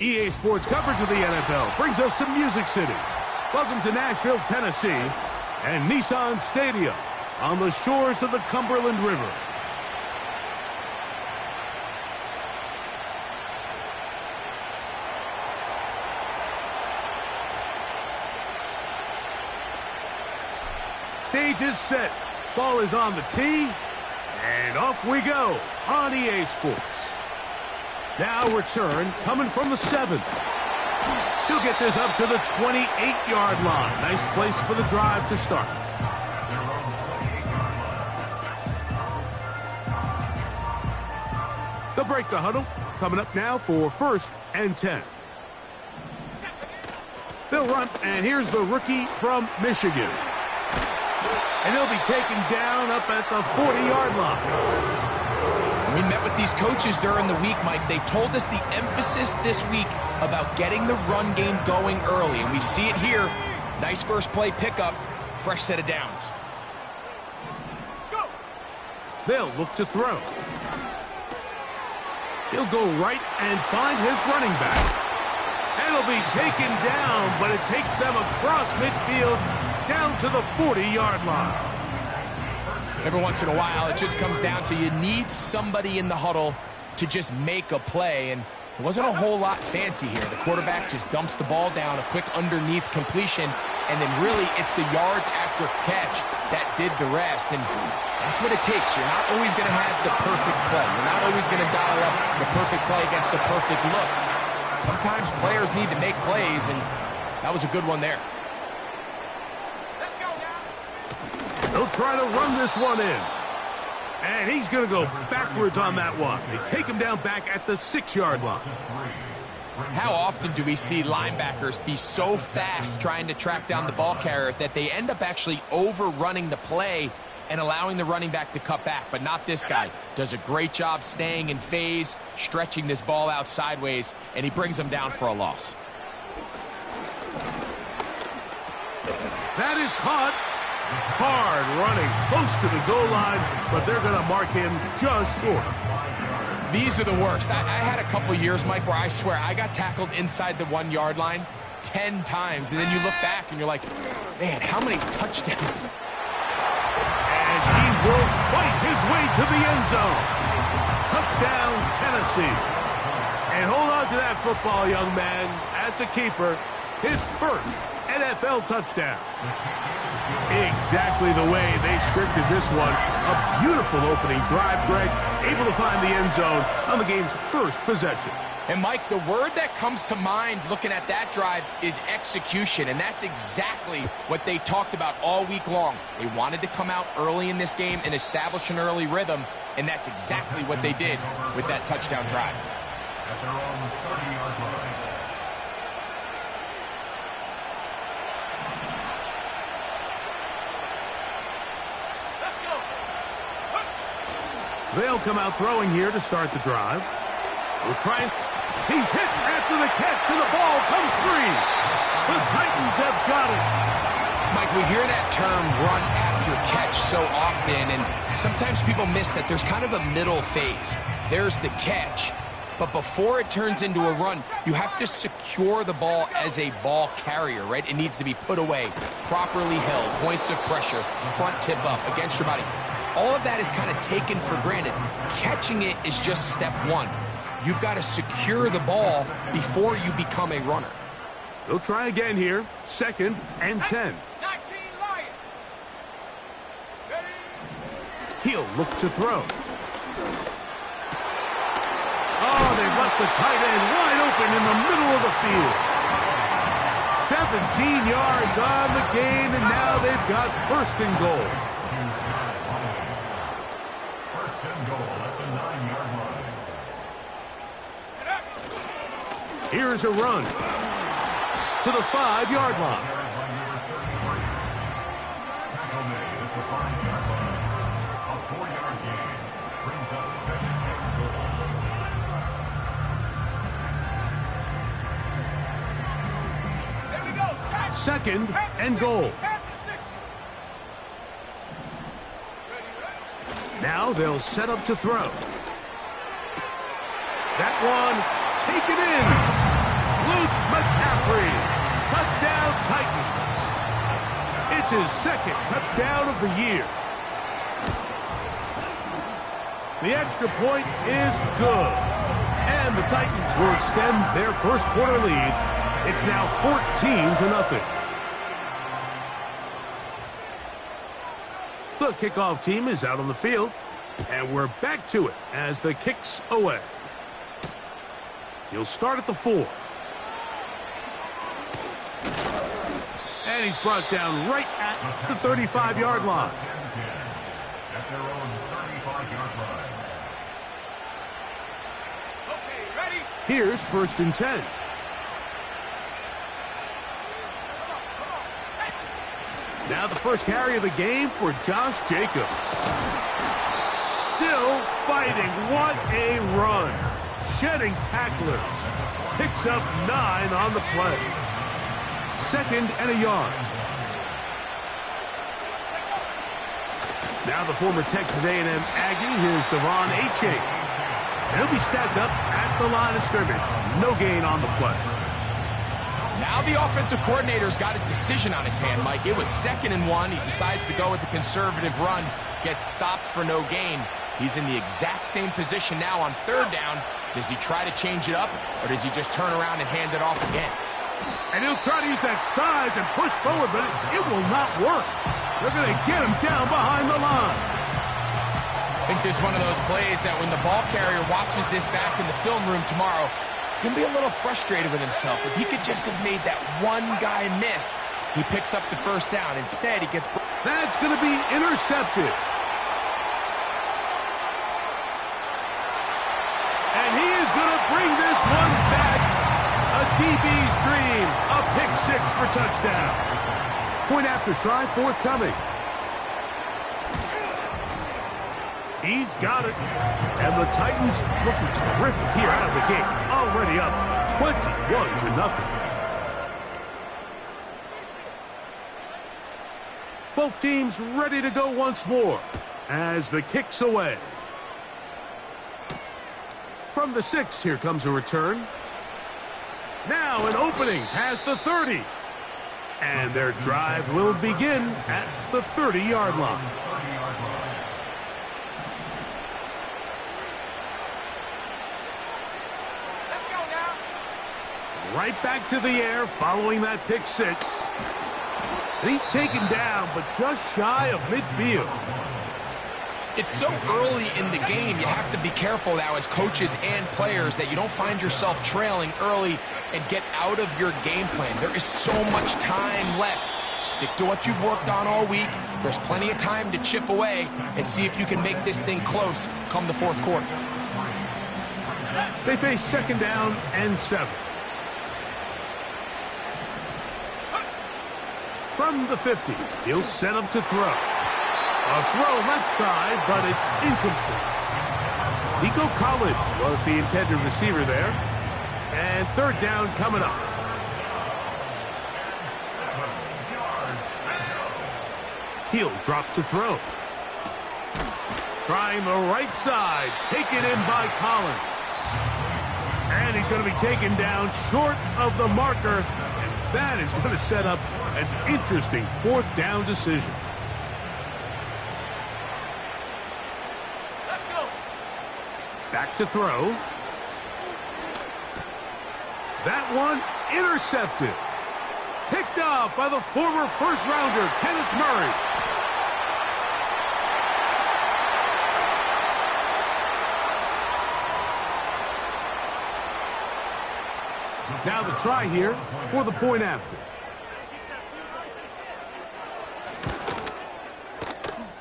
EA Sports coverage of the NFL brings us to Music City. Welcome to Nashville, Tennessee, and Nissan Stadium on the shores of the Cumberland River. Stage is set. Ball is on the tee, and off we go on EA Sports. Now return coming from the 7. He'll get this up to the 28-yard line. Nice place for the drive to start. They'll break the huddle. Coming up now for 1st and 10. They'll run, and here's the rookie from Michigan. And he'll be taken down up at the 40-yard line. We met with these coaches during the week, Mike. They told us the emphasis this week about getting the run game going early, and we see it here. Nice first play pickup, fresh set of downs. Go. They'll look to throw. He'll go right and find his running back. And he'll be taken down, but it takes them across midfield down to the 40-yard line. Every once in a while, it just comes down to you need somebody in the huddle to just make a play, and it wasn't a whole lot fancy here. The quarterback just dumps the ball down, a quick underneath completion, and then really it's the yards after catch that did the rest, and that's what it takes. You're not always going to have the perfect play. You're not always going to dial up the perfect play against the perfect look. Sometimes players need to make plays, and that was a good one there. They'll try to run this one in. And he's going to go backwards on that one. They take him down back at the 6-yard line. How often do we see linebackers be so fast trying to track down the ball carrier that they end up actually overrunning the play and allowing the running back to cut back? But not this guy. Does a great job staying in phase, stretching this ball out sideways, and he brings them down for a loss. That is caught. Hard running, close to the goal line, but they're going to mark him just short. These are the worst. I had a couple years, Mike, where I swear I got tackled inside the 1-yard line 10 times, and then you look back and you're like, man, how many touchdowns? And he will fight his way to the end zone. Touchdown, Tennessee. And hold on to that football, young man. That's a keeper. His first NFL touchdown. Exactly the way they scripted this one. A beautiful opening drive, Greg. Able to find the end zone on the game's first possession. And, Mike, the word that comes to mind looking at that drive is execution, and that's exactly what they talked about all week long. They wanted to come out early in this game and establish an early rhythm, and that's exactly what they did with that touchdown drive. At their own 30-yard line. They'll come out throwing here to start the drive. We'll try and... He's hit after the catch, and the ball comes free. The Titans have got it. Mike, we hear that term run after catch so often, and sometimes people miss that there's kind of a middle phase. There's the catch, but before it turns into a run, you have to secure the ball as a ball carrier, right? It needs to be put away, properly held, points of pressure, front tip up against your body. All of that is kind of taken for granted. Catching it is just step one. You've got to secure the ball before you become a runner. They'll try again here. 2nd and 10. He'll look to throw. Oh, they've left the tight end wide open in the middle of the field. 17 yards on the gain, and now they've got 1st and goal. Here's a run to the 5-yard line. Second and goal. Now they'll set up to throw. That one taken in. free. Touchdown, Titans. It's his second touchdown of the year. The extra point is good. And the Titans will extend their first quarter lead. It's now 14-0. The kickoff team is out on the field. And we're back to it as the kick's away. He'll start at the 4. And he's brought down right at the 35-yard line. At their own 35-yard line. Okay, ready? Here's 1st and 10. Now the first carry of the game for Josh Jacobs. Still fighting. What a run. Shedding tacklers. Picks up 9 on the play. 2nd and a yard. Now the former Texas A&M Aggie. Here's Devon Achane. He'll be stacked up at the line of scrimmage. No gain on the play. Now the offensive coordinator's got a decision on his hand, Mike. It was 2nd and 1. He decides to go with a conservative run. Gets stopped for no gain. He's in the exact same position now on 3rd down. Does he try to change it up, or does he just turn around and hand it off again? And he'll try to use that size and push forward, but it will not work. They're going to get him down behind the line. I think there's one of those plays that when the ball carrier watches this back in the film room tomorrow, he's going to be a little frustrated with himself. If he could just have made that one guy miss, he picks up the 1st down. Instead, he gets... That's going to be intercepted. And he is going to bring this one back. A DB's dream. A pick 6 for touchdown. Point after try forthcoming. He's got it. And the Titans looking terrific here out of the gate. Already up 21-0. Both teams ready to go once more as the kick's away. From the 6, here comes a return. Now an opening past the 30. And their drive will begin at the 30-yard line. Let's go now. Right back to the air following that pick 6. And he's taken down, but just shy of midfield. It's so early in the game, you have to be careful now as coaches and players that you don't find yourself trailing early and get out of your game plan. There is so much time left. Stick to what you've worked on all week. There's plenty of time to chip away and see if you can make this thing close come the 4th quarter. They face 2nd down and 7. From the 50, he'll set up to throw. A throw left side, but it's incomplete. Nico Collins was the intended receiver there. And 3rd down coming up. He'll drop to throw. Trying the right side. Taken in by Collins. And he's going to be taken down short of the marker. And that is going to set up an interesting 4th down decision. Let's go. Back to throw. That one intercepted. Picked off by the former first-rounder, Kenneth Murray. Now the try here for the point after.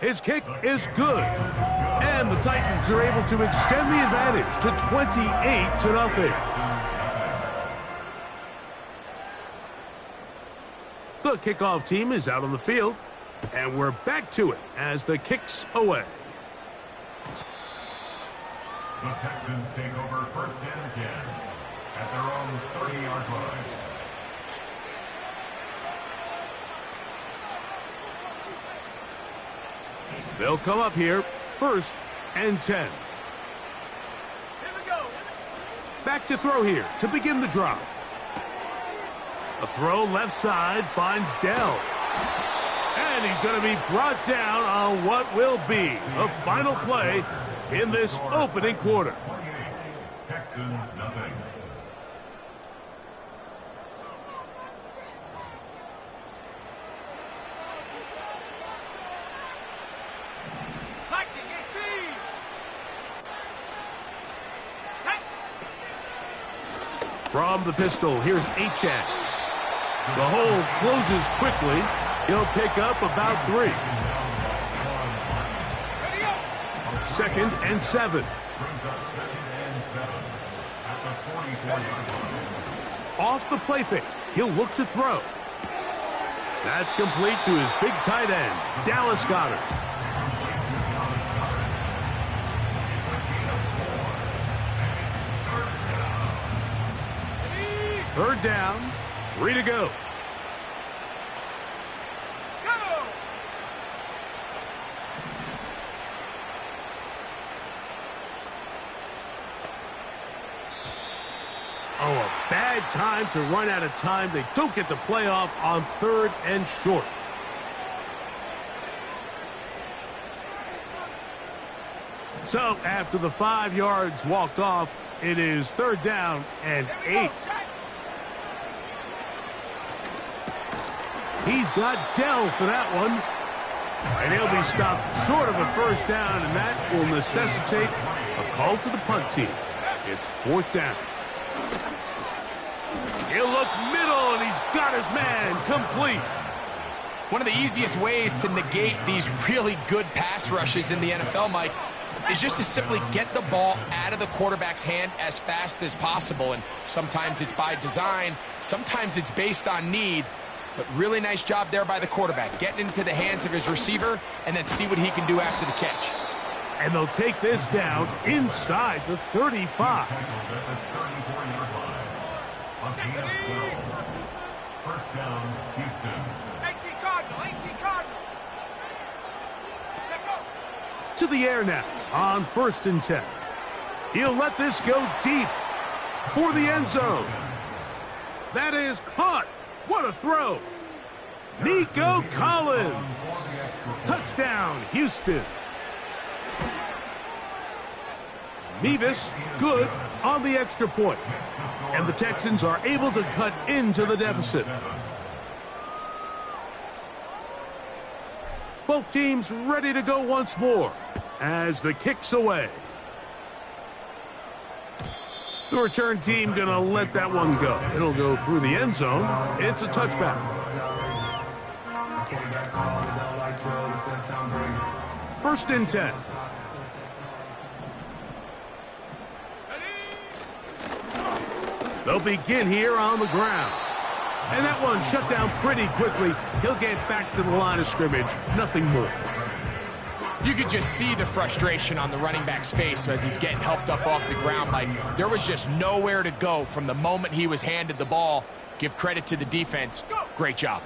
His kick is good. And the Titans are able to extend the advantage to 28-0. The kickoff team is out on the field. And we're back to it as the kick's away. The Texans take over 1st and 10 at their own 30-yard line. They'll come up here, 1st and 10. Here we go. Back to throw here to begin the drive. A throw left side finds Dell. And he's going to be brought down on what will be the final play in this opening quarter. Texans nothing. From the pistol, here's Achan. The hole closes quickly. He'll pick up about 3. 2nd and 7. Off the play fake, he'll look to throw. That's complete to his big tight end, Dallas Goedert. Third down, 3 to go. Oh, a bad time to run out of time. They don't get the playoff on 3rd and short. So, after the 5 yards walked off, it is 3rd down and 8. He's got Dell for that one. And he'll be stopped short of a 1st down, and that will necessitate a call to the punt team. It's 4th down. He'll look middle, and he's got his man complete. One of the easiest ways to negate these really good pass rushes in the NFL, Mike, is just to simply get the ball out of the quarterback's hand as fast as possible. And sometimes it's by design, sometimes it's based on need. But really nice job there by the quarterback, getting into the hands of his receiver and then see what he can do after the catch. And they'll take this down inside the 35. First down, Houston. 18 Cardinal. To the air now on 1st and 10. He'll let this go deep for the end zone. That is caught. What a throw. Nico Collins. Touchdown, Houston. Mevis, good on the extra point. And the Texans are able to cut into the deficit. Both teams ready to go once more as the kick's away. The return team going to let that one go. It'll go through the end zone. It's a touchback. First and 10. They'll begin here on the ground. And that one shut down pretty quickly. He'll get back to the line of scrimmage. Nothing more. You could just see the frustration on the running back's face as he's getting helped up off the ground. Like, there was just nowhere to go from the moment he was handed the ball. Give credit to the defense. Great job.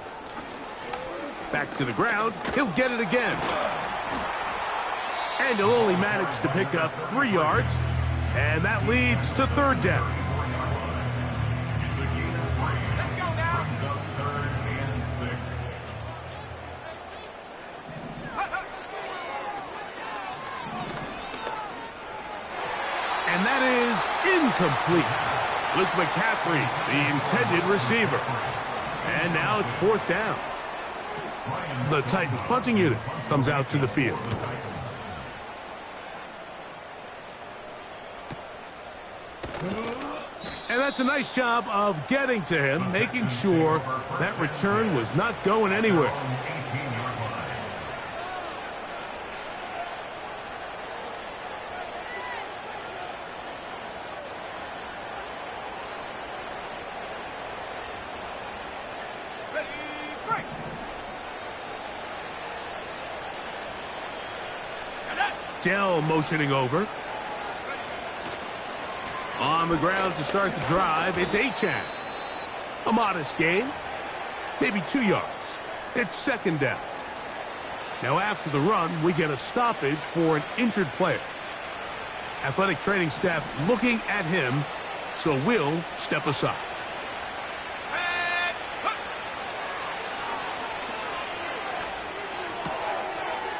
Back to the ground. He'll get it again. And he'll only manage to pick up 3 yards. And that leads to 3rd down. And that is incomplete. Luke McCaffrey, the intended receiver. And now it's 4th down. The Titans punting unit comes out to the field. And that's a nice job of getting to him, making sure that return was not going anywhere. Dell motioning over. On the ground to start the drive, it's Achan. A modest gain, maybe 2 yards. It's 2nd down. Now after the run, we get a stoppage for an injured player. Athletic training staff looking at him, so we'll step aside.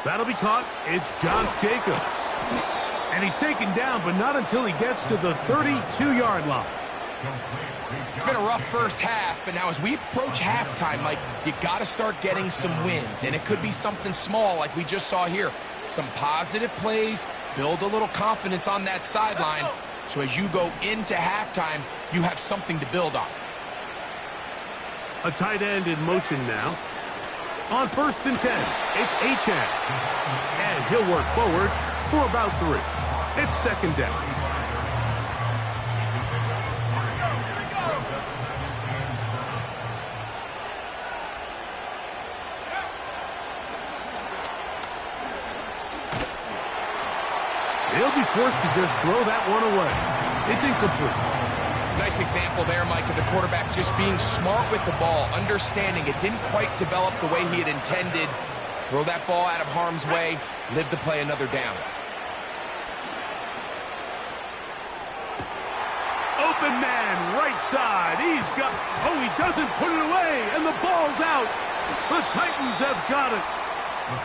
That'll be caught. It's Josh Jacobs. And he's taken down, but not until he gets to the 32-yard line. It's been a rough first half, but now as we approach halftime, Mike, you got to start getting some wins. And it could be something small like we just saw here. Some positive plays, build a little confidence on that sideline. So as you go into halftime, you have something to build on. A tight end in motion now. On 1st and 10, it's Achane. And he'll work forward for about 3. It's 2nd down. He'll be forced to just throw that one away. It's incomplete. Nice example there, Mike, of the quarterback just being smart with the ball, understanding it didn't quite develop the way he had intended. Throw that ball out of harm's way, live to play another down. Open man, right side. He's got... Oh, he doesn't put it away, and the ball's out. The Titans have got it.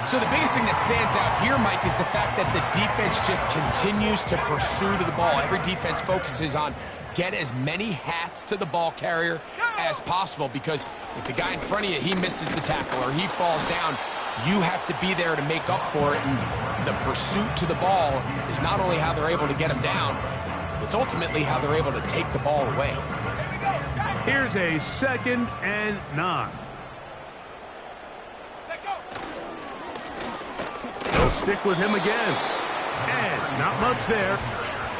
So the biggest thing that stands out here, Mike, is the fact that the defense just continues to pursue to the ball. Every defense focuses on get as many hats to the ball carrier as possible, because if the guy in front of you, he misses the tackle or he falls down, you have to be there to make up for it. And the pursuit to the ball is not only how they're able to get him down, it's ultimately how they're able to take the ball away. Here's a 2nd and 9. They'll stick with him again. And not much there.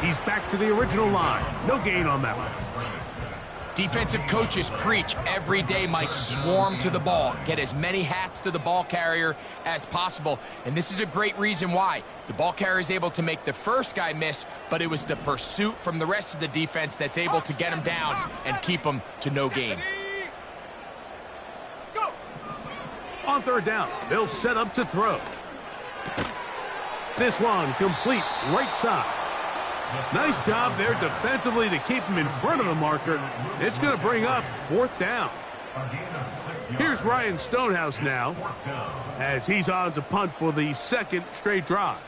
He's back to the original line. No gain on that one. Defensive coaches preach every day, Mike, swarm to the ball. Get as many hats to the ball carrier as possible. And this is a great reason why. The ball carrier is able to make the first guy miss, but it was the pursuit from the rest of the defense that's able to get him down and keep him to no gain. On 3rd down, they'll set up to throw. This one complete right side. Nice job there defensively to keep him in front of the marker. It's going to bring up 4th down. Here's Ryan Stonehouse now as he's on to punt for the 2nd straight drive.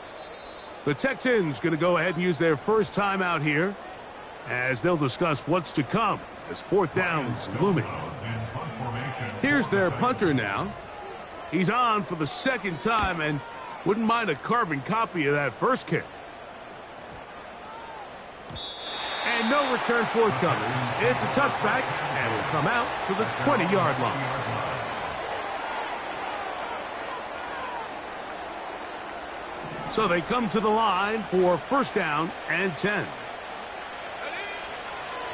The Texans going to go ahead and use their first timeout here as they'll discuss what's to come as 4th down's looming. Here's their punter now. He's on for the 2nd time and wouldn't mind a carbon copy of that first kick. And no return forthcoming. It's a touchback and will come out to the 20-yard line. So they come to the line for 1st down and 10.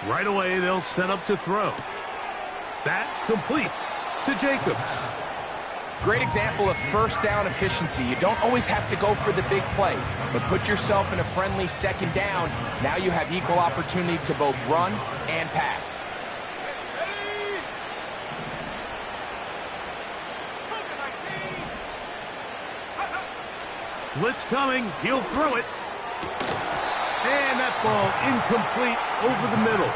Right away, they'll set up to throw. That complete to Jacobs. Great example of 1st down efficiency. You don't always have to go for the big play, but put yourself in a friendly 2nd down. Now you have equal opportunity to both run and pass. Blitz coming. He'll throw it. And that ball incomplete over the middle.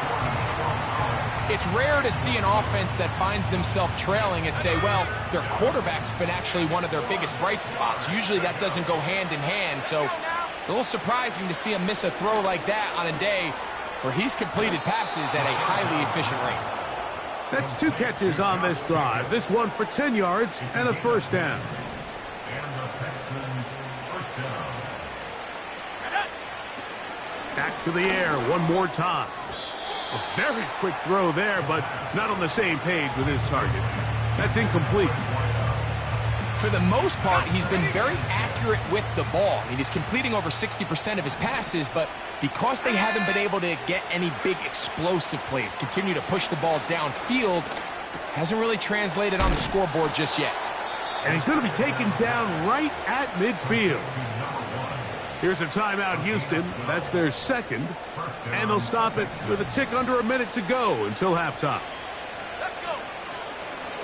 It's rare to see an offense that finds themselves trailing and say, well, their quarterback's been actually one of their biggest bright spots. Usually that doesn't go hand in hand, so it's a little surprising to see him miss a throw like that on a day where he's completed passes at a highly efficient rate. That's 2 catches on this drive. This one for 10 yards and a 1st down. Back to the air one more time. A very quick throw there, but not on the same page with his target. That's incomplete. For the most part, he's been very accurate with the ball. I mean, he's completing over 60% of his passes, but because they haven't been able to get any big explosive plays, continue to push the ball downfield, hasn't really translated on the scoreboard just yet. And he's going to be taken down right at midfield. Here's a timeout, Houston. That's their 2nd. And they'll stop it with a tick under a minute to go until halftime.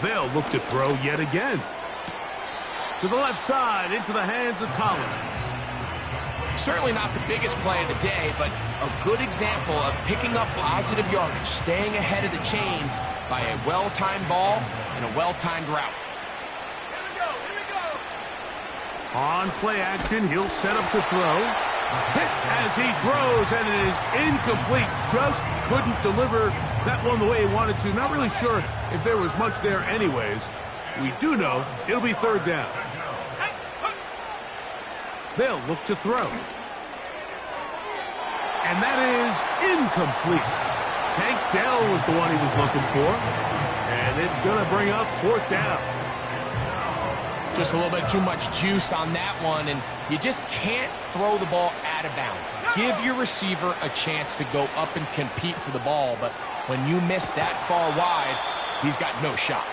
They'll look to throw yet again. To the left side, into the hands of Collins. Certainly not the biggest play of the day, but a good example of picking up positive yardage, staying ahead of the chains by a well-timed ball and a well-timed route. On play action, he'll set up to throw. Hit as he throws, and it is incomplete. Just couldn't deliver that one the way he wanted to. Not really sure if there was much there anyways. We do know it'll be third down. They'll look to throw. And that is incomplete. Tank Dell was the one he was looking for. And it's going to bring up fourth down. Just a little bit too much juice on that one, and you just can't throw the ball out of bounds. Give your receiver a chance to go up and compete for the ball, but when you miss that far wide, he's got no shot.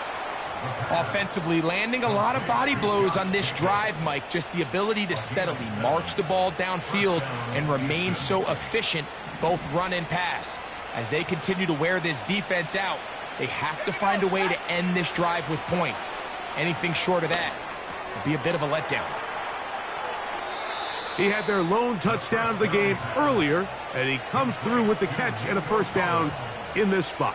Offensively, landing a lot of body blows on this drive, Mike. Just the ability to steadily march the ball downfield and remain so efficient, both run and pass. As they continue to wear this defense out, they have to find a way to end this drive with points. Anything short of that would be a bit of a letdown. He had their lone touchdown of the game earlier, and he comes through with the catch and a first down in this spot.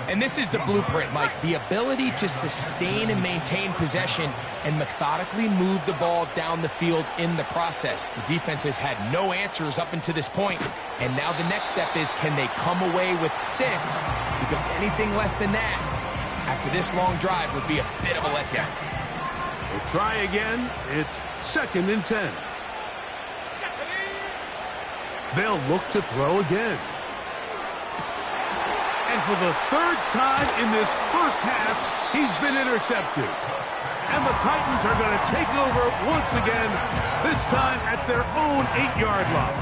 And this is the blueprint, Mike. The ability to sustain and maintain possession and methodically move the ball down the field in the process. The defense has had no answers up until this point, and now the next step is, can they come away with 6? Because anything less than that after this long drive would be a bit of a letdown. We'll try again. It's 2nd and 10. They'll look to throw again. And for the 3rd time in this first half, he's been intercepted. And the Titans are going to take over once again, this time at their own 8-yard line.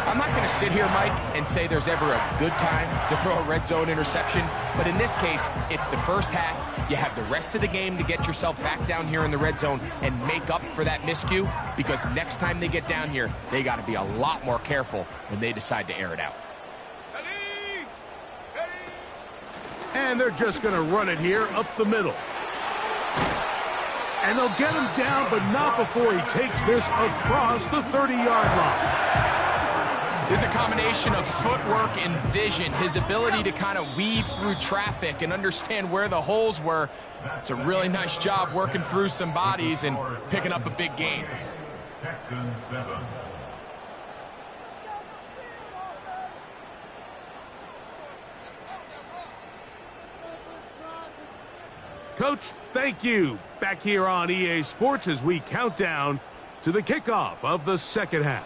I'm not going to sit here, Mike, and say there's ever a good time to throw a red zone interception, but in this case, it's the first half. You have the rest of the game to get yourself back down here in the red zone and make up for that miscue, because next time they get down here, they got to be a lot more careful when they decide to air it out. And they're just going to run it here up the middle. And they'll get him down, but not before he takes this across the 30-yard line. There's a combination of footwork and vision, his ability to kind of weave through traffic and understand where the holes were. It's a really nice job working through some bodies and picking up a big gain. Texans 7. Coach, thank you. Back here on EA Sports as we count down to the kickoff of the second half.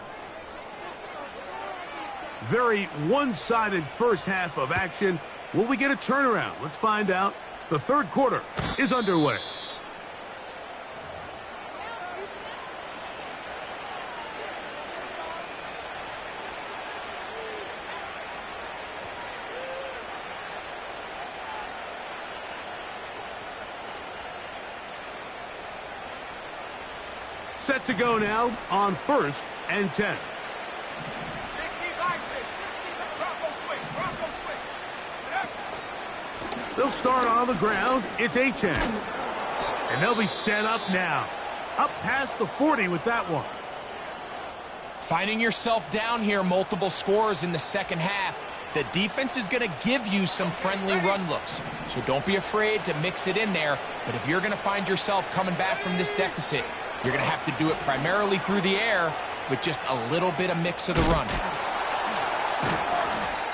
Very one-sided first half of action. Will we get a turnaround? Let's find out. The third quarter is underway. Set to go now on 1st and 10. 60 by 6. 60 Bronco swing. They'll start on the ground. It's Achane. And they'll be set up now. Up past the 40 with that one. Finding yourself down here, multiple scores in the second half. The defense is going to give you some friendly run looks. So don't be afraid to mix it in there. But if you're going to find yourself coming back from this deficit, you're going to have to do it primarily through the air with just a little bit of mix of the run.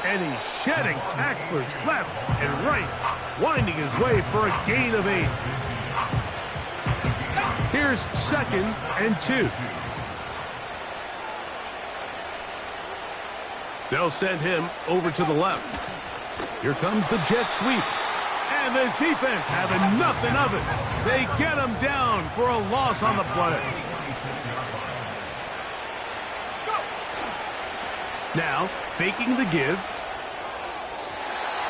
And he's shedding tacklers left and right, winding his way for a gain of 8. Here's 2nd and 2. They'll send him over to the left. Here comes the jet sweep. And this defense having nothing of it. They get him down for a loss on the play. Now, faking the give.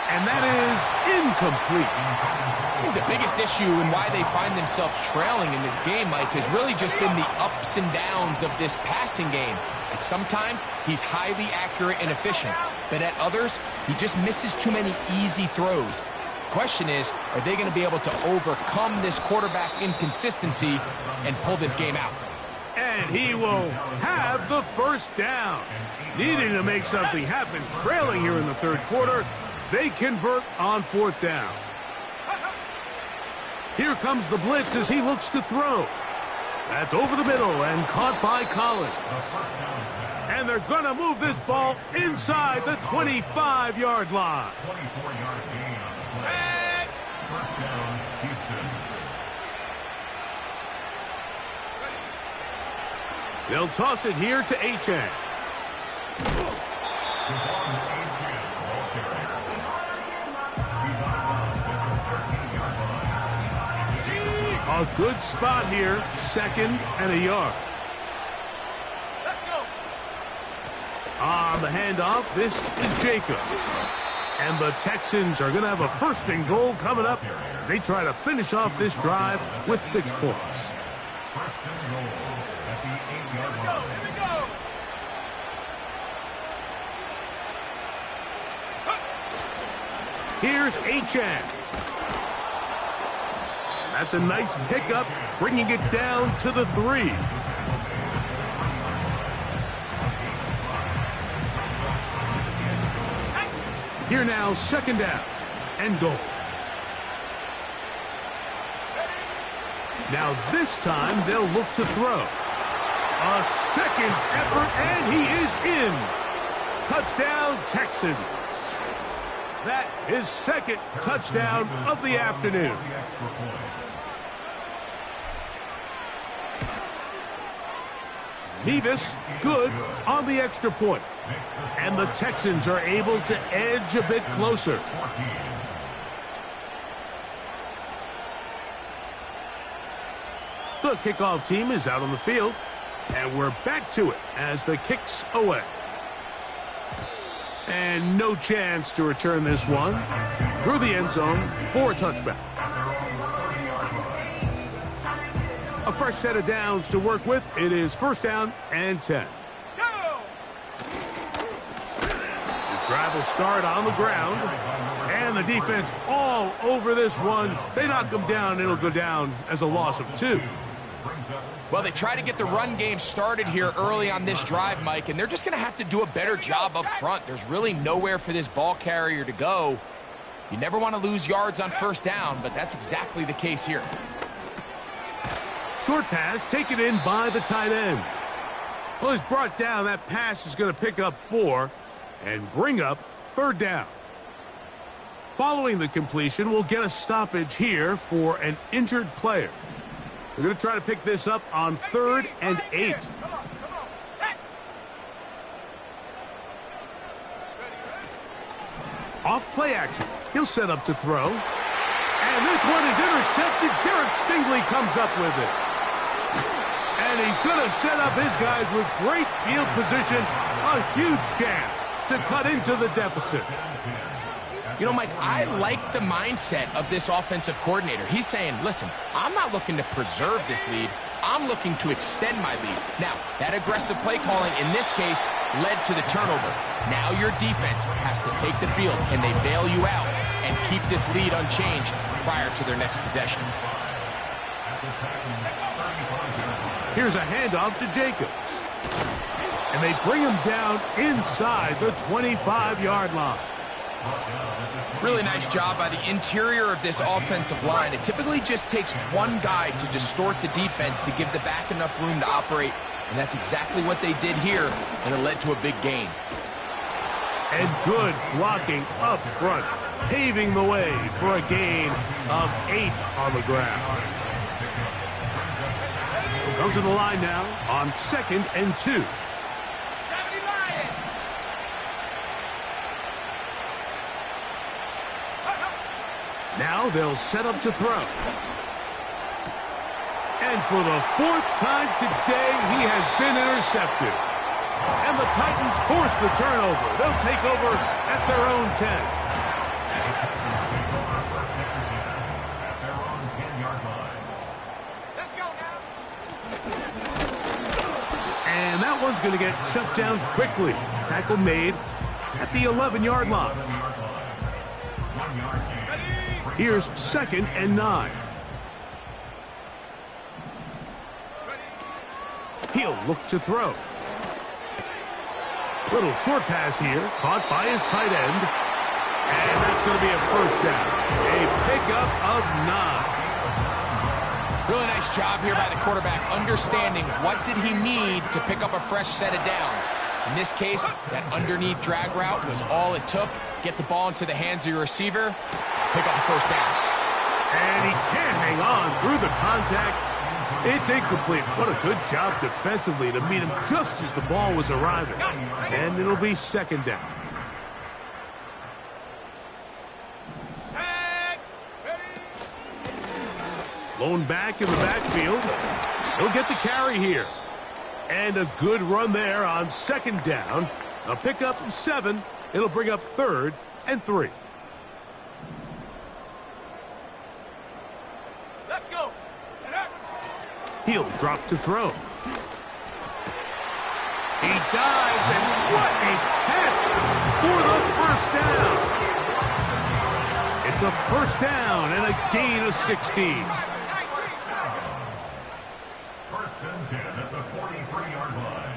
And that is incomplete. I think the biggest issue and why they find themselves trailing in this game, Mike, has really just been the ups and downs of this passing game. And sometimes he's highly accurate and efficient, but at others, he just misses too many easy throws. Question is, are they going to be able to overcome this quarterback inconsistency and pull this game out? And he will have the first down. Needing to make something happen, trailing here in the third quarter, they convert on 4th down. Here comes the blitz as he looks to throw. That's over the middle and caught by Collins. And they're going to move this ball inside the 25-yard line. 24-yard gain on the play. First down, Houston. They'll toss it here to Achane. A good spot here, second and a yard. Let's go. On the handoff, this is Jacobs. And the Texans are going to have a first and goal coming up. They try to finish off this drive with 6 points. First and goal at the 8-yard line. Here we go. Here's Achane. That's a nice pickup, bringing it down to the 3. Here now, second down and goal. Now this time they'll look to throw. A second effort, and he is in. Touchdown, Texans. That is second touchdown of the afternoon. Mevis, good on the extra point. And the Texans are able to edge a bit closer. The kickoff team is out on the field. And we're back to it as the kick's away. And no chance to return this one through the end zone for a touchback. A fresh set of downs to work with. It is first down and 10. Go! This drive will start on the ground. And the defense all over this one. They knock them down. It'll go down as a loss of 2. Well, they try to get the run game started here early on this drive, Mike, and they're just going to have to do a better job up front. There's really nowhere for this ball carrier to go. You never want to lose yards on first down, but that's exactly the case here. Short pass taken in by the tight end. Well, he's brought down. That pass is going to pick up 4 and bring up third down. Following the completion, we'll get a stoppage here for an injured player. They're going to try to pick this up on 3rd and 8. Come on, set. Off play action. He'll set up to throw. And this one is intercepted. Derek Stingley comes up with it. And he's going to set up his guys with great field position. A huge chance to cut into the deficit. You know, Mike, I like the mindset of this offensive coordinator. He's saying, listen, I'm not looking to preserve this lead. I'm looking to extend my lead. Now, that aggressive play calling in this case led to the turnover. Now your defense has to take the field. Can they bail you out and keep this lead unchanged prior to their next possession? Here's a handoff to Jacobs. And they bring him down inside the 25-yard line. Really nice job by the interior of this offensive line. It typically just takes one guy to distort the defense to give the back enough room to operate, and that's exactly what they did here, and it led to a big gain. And good blocking up front, paving the way for a gain of 8 on the ground. We'll come to the line now on 2nd and 2. Now they'll set up to throw. And for the 4th time today, he has been intercepted. And the Titans force the turnover. They'll take over at their own 10. Let's go now. And that one's going to get shut down quickly. Tackle made at the 11-yard line. Here's 2nd and 9. He'll look to throw. Little short pass here, caught by his tight end. And that's going to be a first down. A pickup of 9. Really nice nice job here by the quarterback, understanding what did he need to pick up a fresh set of downs. In this case, that underneath drag route was all it took. Get the ball into the hands of your receiver, pick up the first down. And he can't hang on through the contact. It's incomplete. What a good job defensively to meet him just as the ball was arriving. And it'll be second down. Blown back in the backfield. He'll get the carry here. And a good run there on second down. A pickup of 7. It'll bring up 3rd and 3. Let's go. He'll drop to throw. He dives, and what a catch for the first down. It's a first down and a gain of 16. First and 10 at the 43-yard line.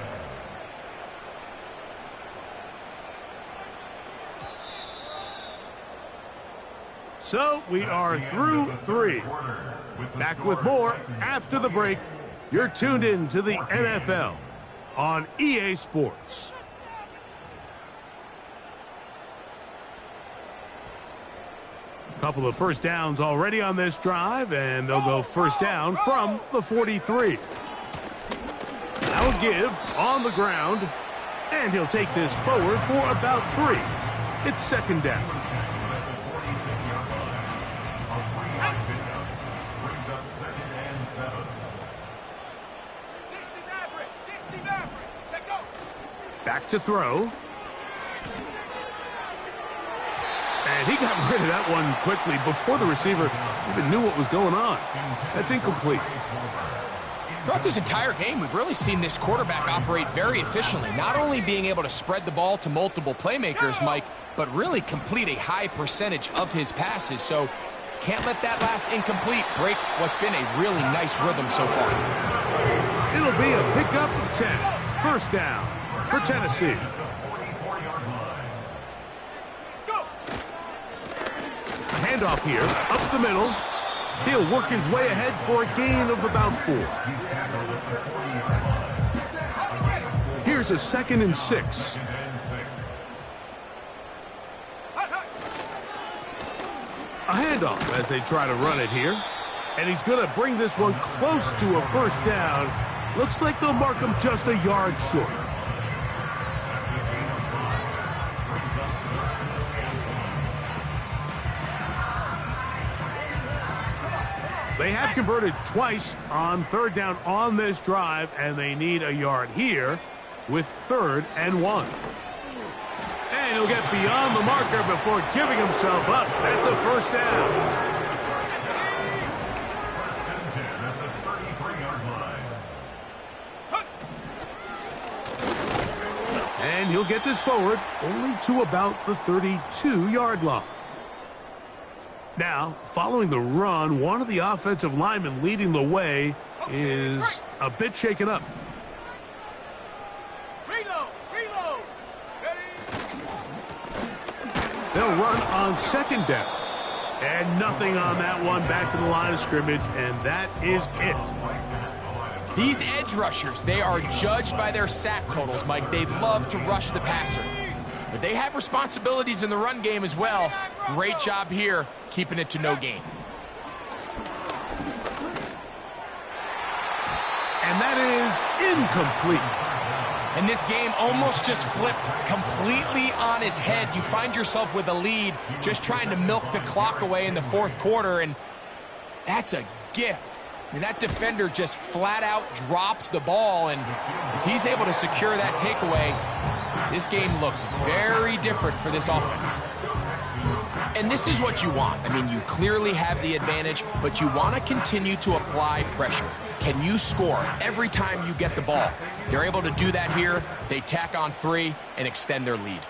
So we are through 3. Back with more after the break. You're tuned in to the NFL on EA Sports. Couple of first downs already on this drive, and they'll go first down from the 43. Now give on the ground, and he'll take this forward for about 3. It's second down. Back to throw. And he got rid of that one quickly before the receiver even knew what was going on. That's incomplete. Throughout this entire game, we've really seen this quarterback operate very efficiently, not only being able to spread the ball to multiple playmakers, Mike, but really complete a high percentage of his passes. So can't let that last incomplete break what's been a really nice rhythm so far. It'll be a pickup of 10. First down for Tennessee. Handoff here, up the middle. He'll work his way ahead for a gain of about 4. Here's a 2nd and 6. A handoff as they try to run it here. And he's going to bring this one close to a first down. Looks like they'll mark him just a yard short. They have converted twice on third down on this drive, and they need a yard here with 3rd and 1. And he'll get beyond the marker before giving himself up. That's a first down. And he'll get this forward only to about the 32-yard line. Now, following the run, one of the offensive linemen leading the way is a bit shaken up. Reload! They'll run on second down. And nothing on that one, back to the line of scrimmage, and that is it. These edge rushers, they are judged by their sack totals, Mike. They love to rush the passer. But they have responsibilities in the run game as well. Great job here, keeping it to no gain. And that is incomplete. And this game almost just flipped completely on his head. You find yourself with a lead, just trying to milk the clock away in the 4th quarter, and that's a gift. I mean, that defender just flat out drops the ball, and if he's able to secure that takeaway, this game looks very different for this offense. And this is what you want. I mean, you clearly have the advantage, but you want to continue to apply pressure. Can you score every time you get the ball? They're able to do that here. They tack on 3 and extend their lead.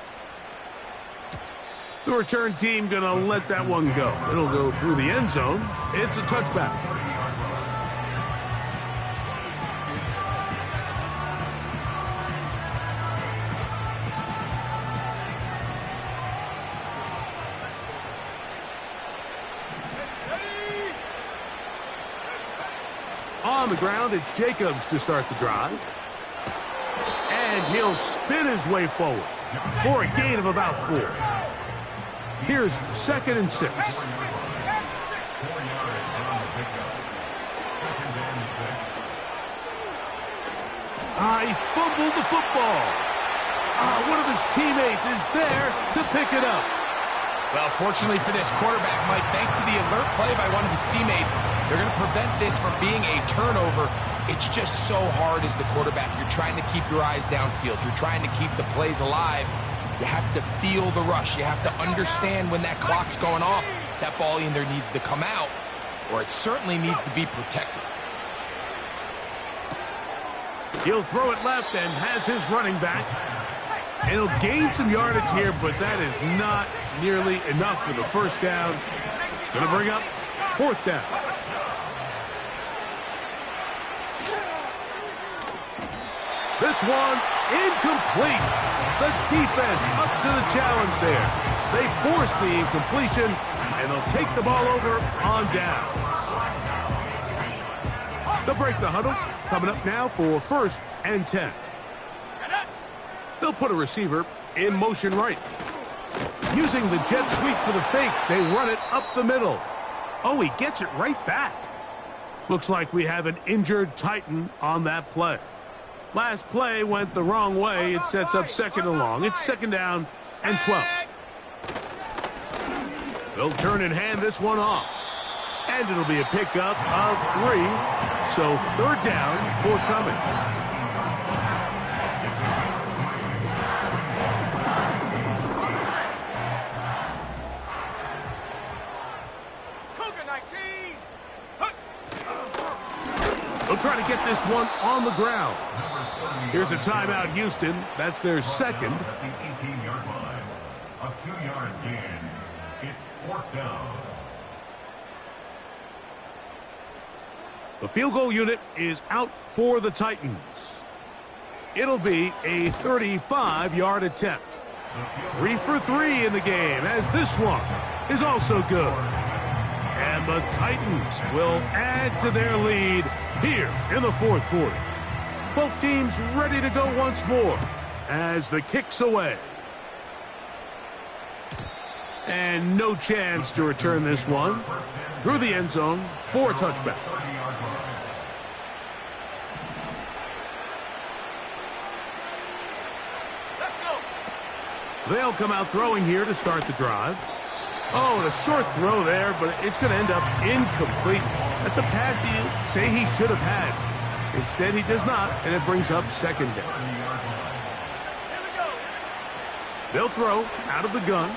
The return team going to let that one go. It'll go through the end zone. It's a touchback. On the ground, it's Jacobs to start the drive. And he'll spin his way forward for a gain of about 4. Here's 2nd and 6. He fumbled the football. One of his teammates is there to pick it up. Well, fortunately for this quarterback, Mike, thanks to the alert play by one of his teammates, they're going to prevent this from being a turnover. It's just so hard as the quarterback. You're trying to keep your eyes downfield. You're trying to keep the plays alive. You have to feel the rush. You have to understand when that clock's going off. That ball either needs to come out, or it certainly needs to be protected. He'll throw it left and has his running back. And he'll gain some yardage here, but that is not nearly enough for the first down. It's going to bring up 4th down. This one incomplete. The defense up to the challenge there. They force the incompletion, and they'll take the ball over on downs. They'll break the huddle. Coming up now for 1st and 10. They'll put a receiver in motion right. Using the jet sweep for the fake, they run it up the middle. Oh, he gets it right back. Looks like we have an injured Titan on that play. Last play went the wrong way. It sets up 2nd and long. It's 2nd down and 12. They'll turn and hand this one off. And it'll be a pickup of 3. So 3rd down forthcoming. They'll try to get this one on the ground. Here's a timeout, Houston. That's their 2nd. At the 18-yard line. A 2-yard gain. It's 4th down. The field goal unit is out for the Titans. It'll be a 35-yard attempt. 3 for 3 in the game, as this one is also good. And the Titans will add to their lead here in the 4th quarter. Both teams ready to go once more as the kick's away. And no chance to return this one through the end zone for a touchback. They'll come out throwing here to start the drive. Oh, and a short throw there, but it's going to end up incomplete. That's a pass you say he should have had. Instead, he does not, and it brings up 2nd down. They'll throw out of the gun.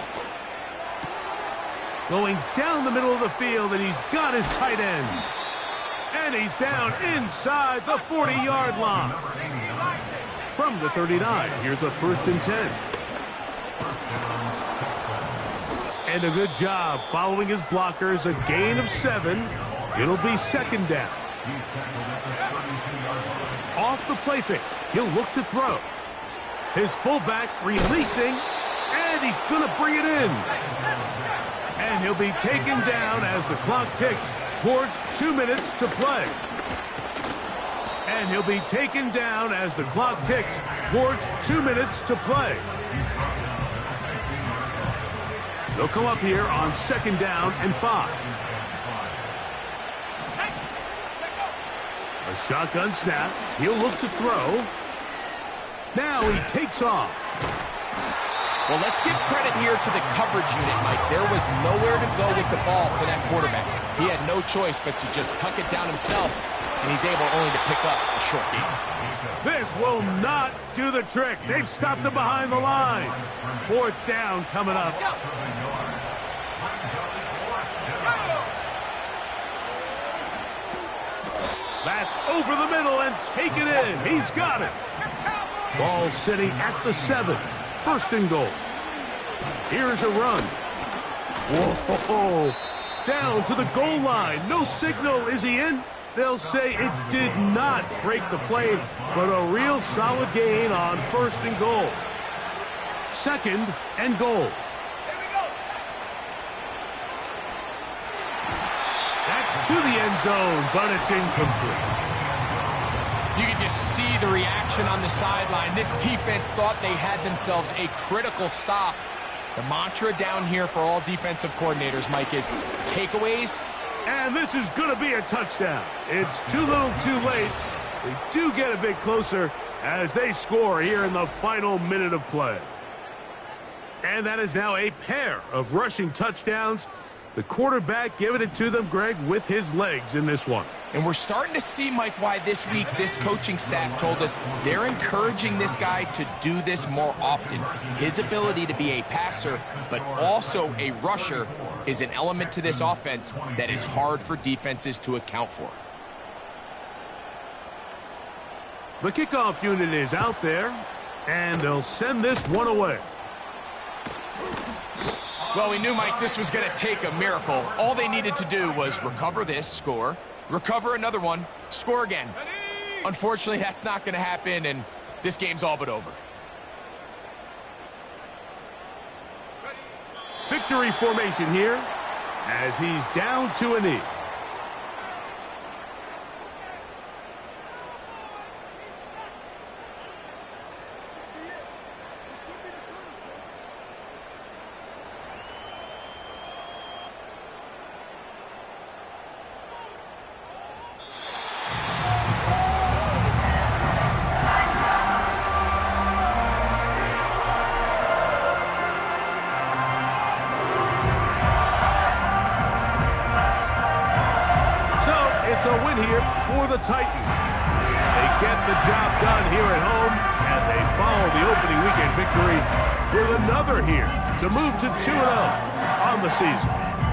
Going down the middle of the field, and he's got his tight end. And he's down inside the 40-yard line. From the 39, here's a 1st and 10. And a good job following his blockers, a gain of 7. It'll be 2nd down. Off the play fake, he'll look to throw. His fullback releasing, and he's going to bring it in. And he'll be taken down as the clock ticks towards 2 minutes to play. And he'll be taken down as the clock ticks towards 2 minutes to play. They'll come up here on 2nd down and 5. A shotgun snap. He'll look to throw. Now he takes off. Well, let's give credit here to the coverage unit, Mike. There was nowhere to go with the ball for that quarterback. He had no choice but to just tuck it down himself, and he's able only to pick up a short gain. This will not do the trick. They've stopped him behind the line. 4th down coming up. That's over the middle and taken in. He's got it. Ball sitting at the 7. 1st and goal. Here's a run. Whoa. Down to the goal line. No signal. Is he in? They'll say it did not break the play, but a real solid gain on 1st and goal. 2nd and goal. That's to the end zone, but it's incomplete. You can just see the reaction on the sideline. This defense thought they had themselves a critical stop. The mantra down here for all defensive coordinators, Mike, is takeaways. And this is going to be a touchdown. It's too little too late. They do get a bit closer as they score here in the final minute of play. And that is now a pair of rushing touchdowns. The quarterback giving it to them, Greg, with his legs in this one. And we're starting to see, Mike, why this week this coaching staff told us they're encouraging this guy to do this more often. His ability to be a passer, but also a rusher, is an element to this offense that is hard for defenses to account for. The kickoff unit is out there, and they'll send this one away. Well, we knew, Mike, this was going to take a miracle. All they needed to do was recover this, score, recover another one, score again. Unfortunately, that's not going to happen, and this game's all but over. Victory formation here as he's down to a knee. It's a win here for the Titans. They get the job done here at home, and they follow the opening weekend victory with another here to move to 2-0 on the season.